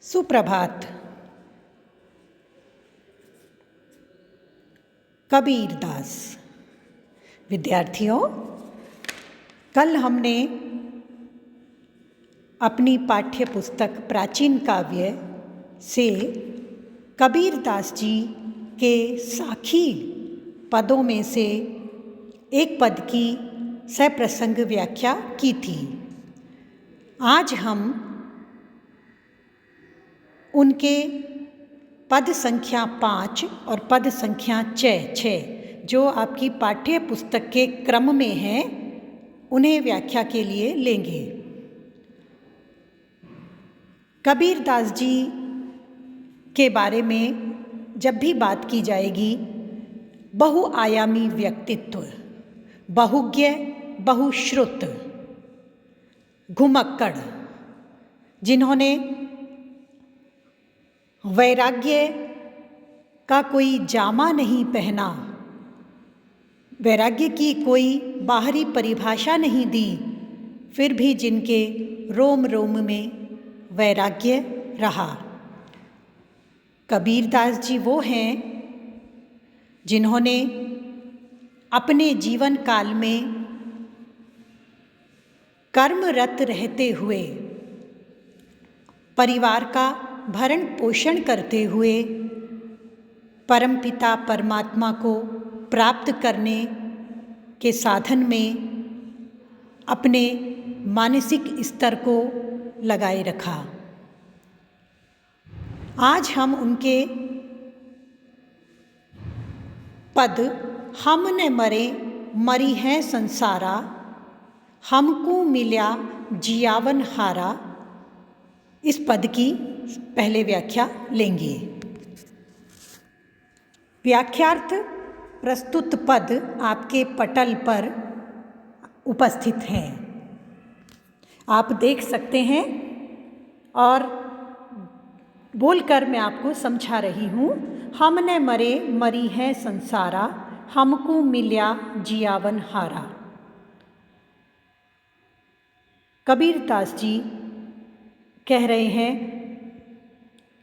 सुप्रभात। कबीरदास। विद्यार्थियों, कल हमने अपनी पाठ्य पुस्तक प्राचीन काव्य से कबीरदास जी के साखी पदों में से एक पद की सप्रसंग व्याख्या की थी। आज हम उनके पद संख्या 5 और पद संख्या 6 जो आपकी पाठ्य पुस्तक के क्रम में हैं, उन्हें व्याख्या के लिए लेंगे। कबीरदास जी के बारे में जब भी बात की जाएगी, बहुआयामी व्यक्तित्व, बहुज्ञ, बहुश्रुत, घुमक्कड़, जिन्होंने वैराग्य का कोई जामा नहीं पहना, वैराग्य की कोई बाहरी परिभाषा नहीं दी, फिर भी जिनके रोम रोम में वैराग्य रहा। कबीरदास जी वो हैं जिन्होंने अपने जीवन काल में कर्मरत रहते हुए, परिवार का भरण पोषण करते हुए, परमपिता परमात्मा को प्राप्त करने के साधन में अपने मानसिक स्तर को लगाए रखा। आज हम उनके पद हम न मरे मरी है संसारा, हमको मिल्या जियावन हारा, इस पद की पहले व्याख्या लेंगे। व्याख्यार्थ प्रस्तुत पद आपके पटल पर उपस्थित हैं, आप देख सकते हैं और बोलकर मैं आपको समझा रही हूँ। हमने मरे मरी है संसारा, हमको मिल्या जियावन हारा। कबीरदास जी कह रहे हैं,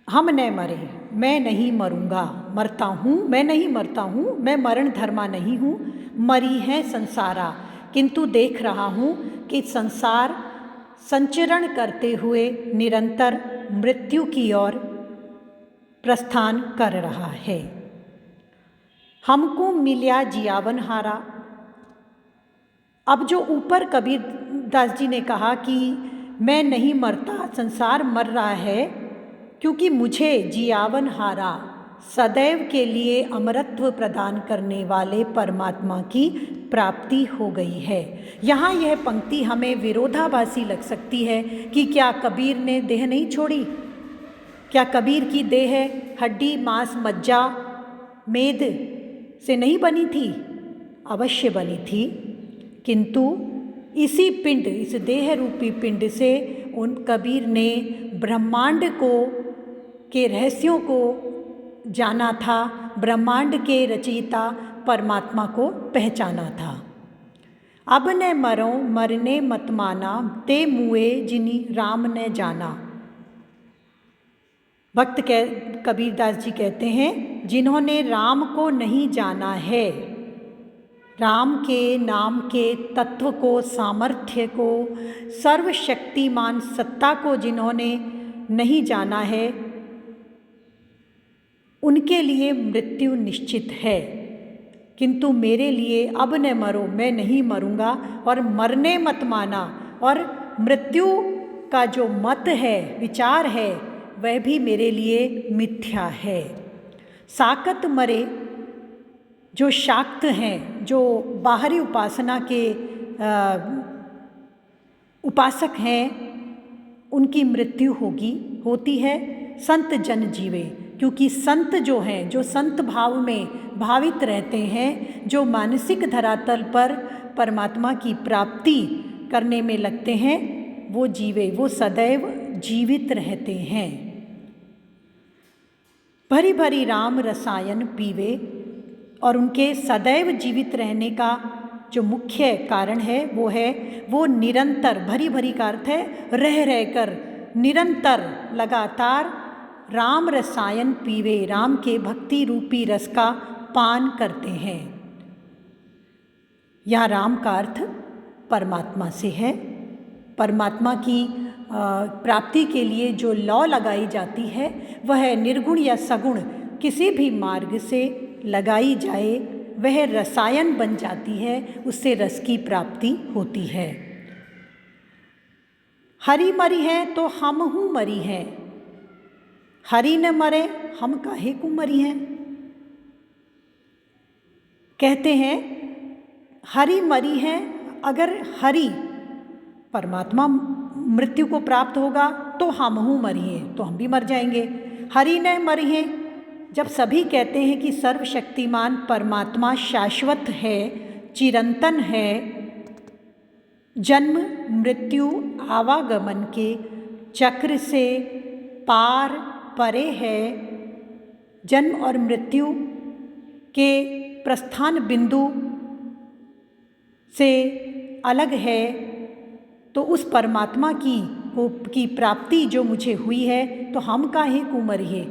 हम न मरे, मैं नहीं मरूंगा, मरता हूँ, मैं नहीं मरता हूँ, मैं मरण धर्मा नहीं हूँ, मरी है संसारा, किंतु देख रहा हूँ कि संसार संचरण करते हुए निरंतर मृत्यु की ओर प्रस्थान कर रहा है। हमको मिल्या जियावन हारा। अब जो ऊपर कबीरदास जी ने कहा कि मैं नहीं मरता, संसार मर रहा है, क्योंकि मुझे जियावन हारा, सदैव के लिए अमरत्व प्रदान करने वाले परमात्मा की प्राप्ति हो गई है। यहाँ यह पंक्ति हमें विरोधाभासी लग सकती है कि क्या कबीर ने देह नहीं छोड़ी? क्या कबीर की देह हड्डी मांस मज्जा मेद से नहीं बनी थी? अवश्य बनी थी, किंतु इसी पिंड, इस देह रूपी पिंड से उन कबीर ने ब्रह्मांड के रहस्यों को जाना था, ब्रह्मांड के रचयिता परमात्मा को पहचाना था। अब न मरो मरने मत माना, ते मुए जिनी राम ने जाना। भक्त कबीरदास जी कहते हैं, जिन्होंने राम को नहीं जाना है, राम के नाम के तत्व को, सामर्थ्य को, सर्वशक्तिमान सत्ता को जिन्होंने नहीं जाना है, उनके लिए मृत्यु निश्चित है। किंतु मेरे लिए अब न मरो, मैं नहीं मरूंगा, और मरने मत माना, और मृत्यु का जो मत है, विचार है, वह भी मेरे लिए मिथ्या है। साकत मरे, जो शाक्त हैं, जो बाहरी उपासना के उपासक हैं, उनकी मृत्यु होती है। संत जन जीवे, क्योंकि संत जो हैं, जो संत भाव में भावित रहते हैं, जो मानसिक धरातल पर परमात्मा की प्राप्ति करने में लगते हैं, वो जीवे, वो सदैव जीवित रहते हैं। भरी भरी राम रसायन पीवे, और उनके सदैव जीवित रहने का जो मुख्य कारण है वो निरंतर, भरी भरी का अर्थ है रह रहकर, निरंतर लगातार राम रसायन पीवे, राम के भक्ति रूपी रस का पान करते हैं। यहाँ राम का अर्थ परमात्मा से है। परमात्मा की प्राप्ति के लिए जो लौ लगाई जाती है वह निर्गुण या सगुण किसी भी मार्ग से लगाई जाए वह रसायन बन जाती है, उससे रस की प्राप्ति होती है। हरि मरी है तो हम हूँ मरी है, हरि न मरे हम काहे को मरी हैं। कहते हैं हरि मरी है, अगर हरि परमात्मा मृत्यु को प्राप्त होगा तो हम हूँ मरी हैं, तो हम भी मर जाएंगे। हरि न मरी हैं, जब सभी कहते हैं कि सर्वशक्तिमान परमात्मा शाश्वत है, चिरंतन है, जन्म मृत्यु आवागमन के चक्र से पार परे है, जन्म और मृत्यु के प्रस्थान बिंदु से अलग है, तो उस परमात्मा की प्राप्ति जो मुझे हुई है तो हम काहे को मरिए।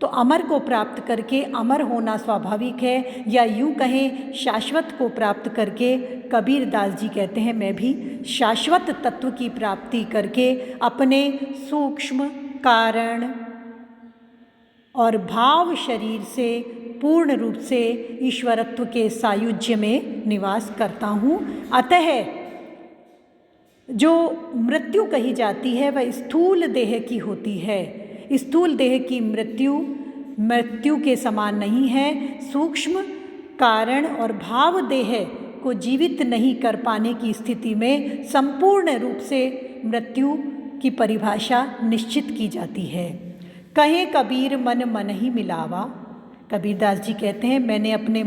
तो अमर को प्राप्त करके अमर होना स्वाभाविक है, या यूँ कहें शाश्वत को प्राप्त करके कबीर दास जी कहते हैं मैं भी शाश्वत तत्व की प्राप्ति करके अपने सूक्ष्म कारण और भाव शरीर से पूर्ण रूप से ईश्वरत्व के सायुज्य में निवास करता हूँ। अतः जो मृत्यु कही जाती है वह स्थूल देह की होती है। स्थूल देह की मृत्यु के समान नहीं है। सूक्ष्म कारण और भाव देह को जीवित नहीं कर पाने की स्थिति में संपूर्ण रूप से मृत्यु की परिभाषा निश्चित की जाती है। कहे कबीर मन मन ही मिलावा, कबीरदास जी कहते हैं मैंने अपने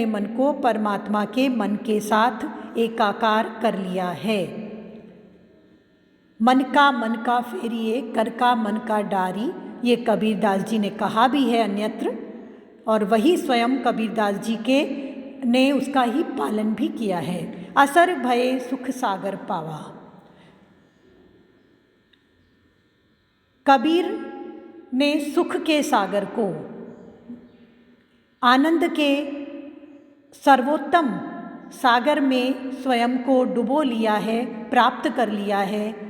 मन को परमात्मा के मन के साथ एकाकार कर लिया है। मन का फेरिए, कर का मन का डारी, ये कबीरदास जी ने कहा भी है अन्यत्र, और वही स्वयं कबीरदास जी ने उसका ही पालन भी किया है। असर भये सुख सागर पावा, कबीर ने सुख के सागर को, आनंद के सर्वोत्तम सागर में स्वयं को डुबो लिया है, प्राप्त कर लिया है,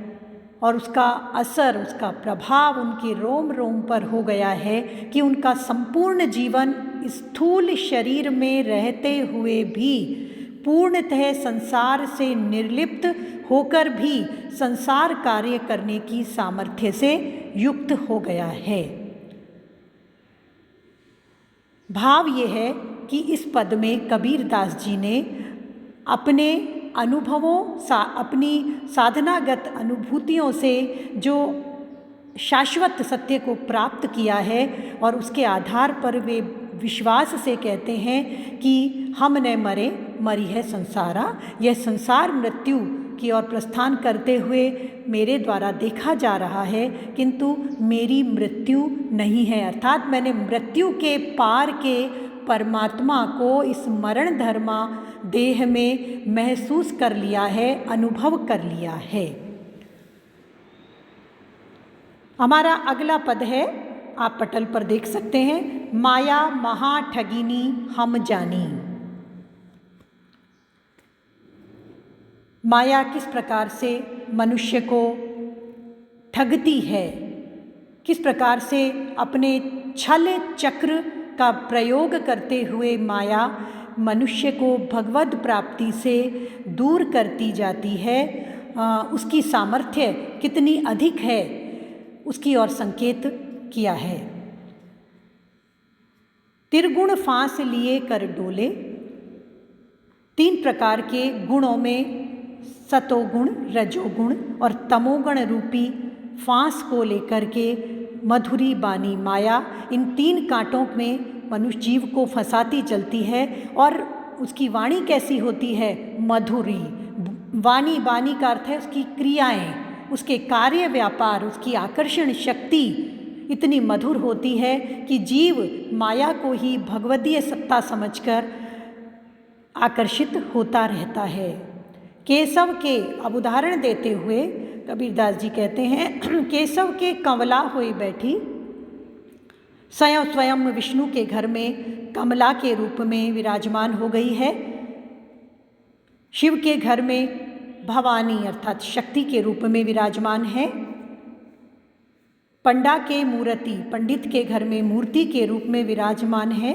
और उसका असर, उसका प्रभाव उनके रोम रोम पर हो गया है कि उनका संपूर्ण जीवन स्थूल शरीर में रहते हुए भी पूर्णतः संसार से निर्लिप्त होकर भी संसार कार्य करने की सामर्थ्य से युक्त हो गया है। भाव ये है कि इस पद में कबीरदास जी ने अपने अनुभवों अपनी साधनागत अनुभूतियों से जो शाश्वत सत्य को प्राप्त किया है, और उसके आधार पर वे विश्वास से कहते हैं कि हम न मरे, मरी है संसारा। यह संसार मृत्यु की ओर प्रस्थान करते हुए मेरे द्वारा देखा जा रहा है, किंतु मेरी मृत्यु नहीं है। अर्थात मैंने मृत्यु के पार के परमात्मा को इस मरण धर्मा देह में महसूस कर लिया है, अनुभव कर लिया है। हमारा अगला पद है, आप पटल पर देख सकते हैं, माया महा ठगिनी हम जानी। माया किस प्रकार से मनुष्य को ठगती है, किस प्रकार से अपने छल चक्र का प्रयोग करते हुए माया मनुष्य को भगवद प्राप्ति से दूर करती जाती है, उसकी सामर्थ्य कितनी अधिक है उसकी ओर संकेत किया है। त्रिगुण फांस लिए कर डोले, तीन प्रकार के गुणों में सतोगुण, रजोगुण और तमोगुण रूपी फांस को लेकर के मधुरी बानी माया इन तीन कांटों में मनुष्य जीव को फंसाती चलती है। और उसकी वाणी कैसी होती है? मधुरी। वाणी, बानी का अर्थ है उसकी क्रियाएं, उसके कार्य व्यापार, उसकी आकर्षण शक्ति इतनी मधुर होती है कि जीव माया को ही भगवदीय सत्ता समझकर आकर्षित होता रहता है। केशव के अब उदाहरण देते हुए कबीरदास जी कहते हैं, केशव के कंवला होई बैठी, स्वयं विष्णु के घर में कमला के रूप में विराजमान हो गई है। शिव के घर में भवानी अर्थात शक्ति के रूप में विराजमान है। पंडा के मूर्ति, पंडित के घर में मूर्ति के रूप में विराजमान है।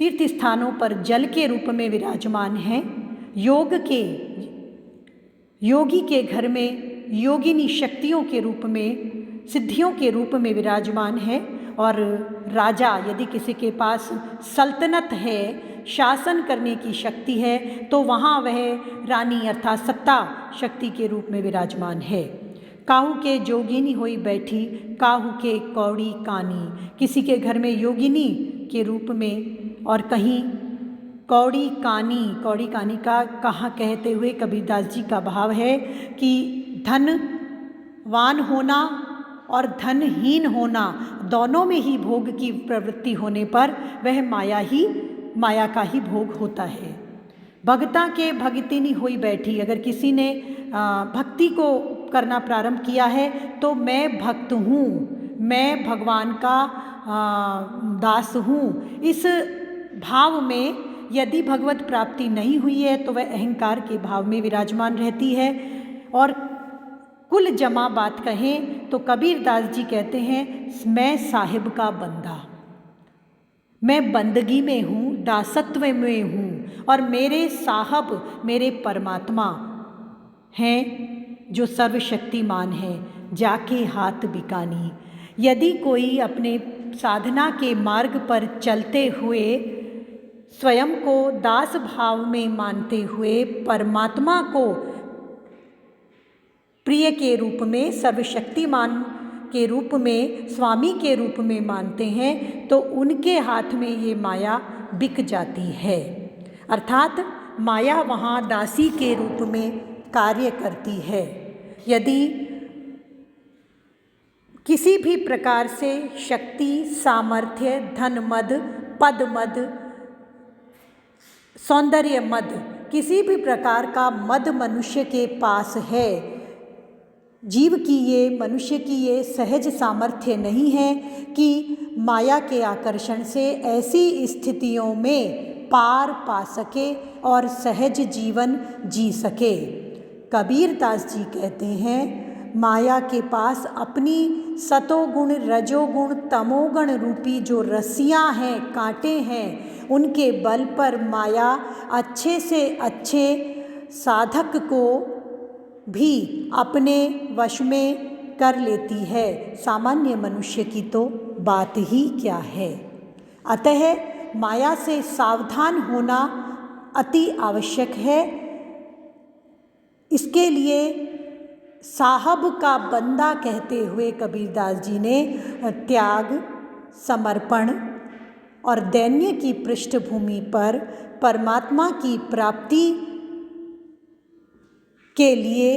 तीर्थ स्थानों पर जल के रूप में विराजमान है। योगी के घर में योगिनी शक्तियों के रूप में, सिद्धियों के रूप में विराजमान है। और राजा, यदि किसी के पास सल्तनत है, शासन करने की शक्ति है, तो वहाँ वह रानी अर्थात सत्ता शक्ति के रूप में विराजमान है। काहू के जोगिनी होई बैठी, काहू के कौड़ी कानी, किसी के घर में योगिनी के रूप में और कहीं कौड़ी कानी का कहाँ कहते हुए कबीरदास जी का भाव है कि धनवान होना और धनहीन होना, दोनों में ही भोग की प्रवृत्ति होने पर वह माया का ही भोग होता है। भगता के भगतिनी हुई बैठी, अगर किसी ने भक्ति को करना प्रारंभ किया है तो मैं भक्त हूँ, मैं भगवान का दास हूँ, इस भाव में यदि भगवत प्राप्ति नहीं हुई है तो वह अहंकार के भाव में विराजमान रहती है। और कुल जमा बात कहें तो कबीरदास जी कहते हैं, मैं साहिब का बंदा, मैं बंदगी में हूँ, दासत्व में हूँ, और मेरे साहब मेरे परमात्मा हैं जो सर्वशक्तिमान हैं, जाके हाथ बिकानी। यदि कोई अपने साधना के मार्ग पर चलते हुए स्वयं को दास भाव में मानते हुए परमात्मा को प्रिय के रूप में, सर्वशक्तिमान के रूप में, स्वामी के रूप में मानते हैं, तो उनके हाथ में ये माया बिक जाती है। अर्थात माया वहाँ दासी के रूप में कार्य करती है। यदि किसी भी प्रकार से शक्ति, सामर्थ्य, धन मद, पद मद, सौंदर्य मद, किसी भी प्रकार का मद मनुष्य के पास है, जीव की ये, मनुष्य की ये सहज सामर्थ्य नहीं है कि माया के आकर्षण से ऐसी स्थितियों में पार पा सके और सहज जीवन जी सके। कबीरदास जी कहते हैं, माया के पास अपनी सतोगुण, रजोगुण, तमोगुण रूपी जो रस्सियाँ हैं, कांटे हैं, उनके बल पर माया अच्छे से अच्छे साधक को भी अपने वश में कर लेती है। सामान्य मनुष्य की तो बात ही क्या है। अतः माया से सावधान होना अति आवश्यक है। इसके लिए साहब का बंदा कहते हुए कबीरदास जी ने त्याग, समर्पण और दैन्य की पृष्ठभूमि पर परमात्मा की प्राप्ति के लिए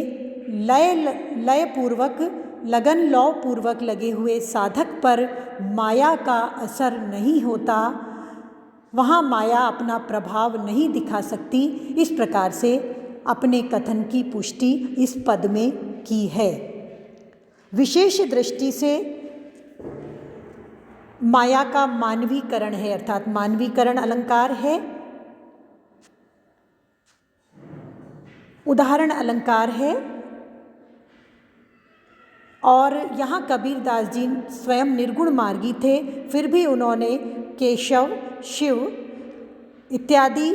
लयपूर्वक, लगन लौपूर्वक लगे हुए साधक पर माया का असर नहीं होता, वहाँ माया अपना प्रभाव नहीं दिखा सकती। इस प्रकार से अपने कथन की पुष्टि इस पद में की है। विशेष दृष्टि से माया का मानवीकरण है, अर्थात मानवीकरण अलंकार है, उदाहरण अलंकार है। और यहाँ कबीरदास जी स्वयं निर्गुण मार्गी थे, फिर भी उन्होंने केशव, शिव इत्यादि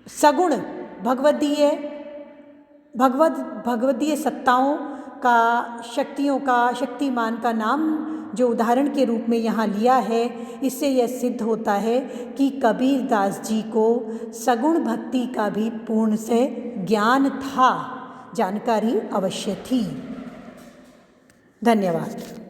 सगुण भगवदीय सत्ताओं का, शक्तियों का, शक्तिमान का नाम जो उदाहरण के रूप में यहाँ लिया है, इससे यह सिद्ध होता है कि कबीरदास जी को सगुण भक्ति का भी पूर्ण से ज्ञान था, जानकारी अवश्य थी। धन्यवाद।